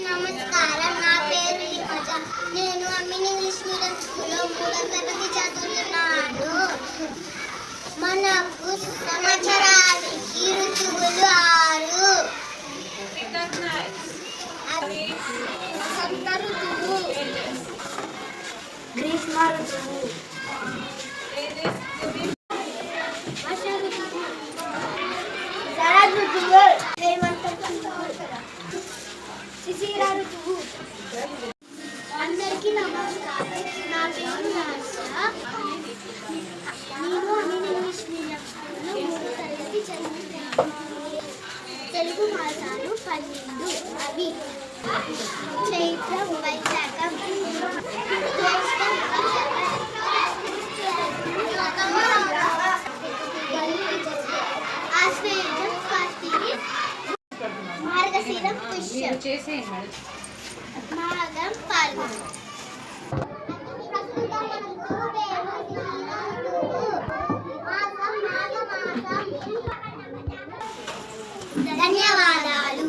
నమస్కారం. నా పేరు లిఖజ. నేను అమ్మిన్ ఇంగ్లీష్ మీడియం స్కూల్లో 3వ తరగతి చదువుతున్నాను. మనకు సంవత్సరానికి ఋతువులు 6. వసంత ఋతువు, గ్రీష్మ ఋతువు, వర్ష ఋతువు, శరద్ ఋతువు, హేమంత ఋతువు, శిశిర ఋతువు. అందరికీ నమస్కారం. నా పేరు నాశ. నేను అమ్మిన్ ఇంగ్లీష్ మీడియం స్కూల్లో 3వ తరగతి చదువుతున్నాను. తెలుగు మాసాలు 12. అవి చైత్రం, వైశాఖం, జ్యేష్టం, ఆశ్వేజం, కార్తీక, మార్గశిరం, పుష్యం, మాఘం, పాల్గొనం. ధన్యవాదాలు.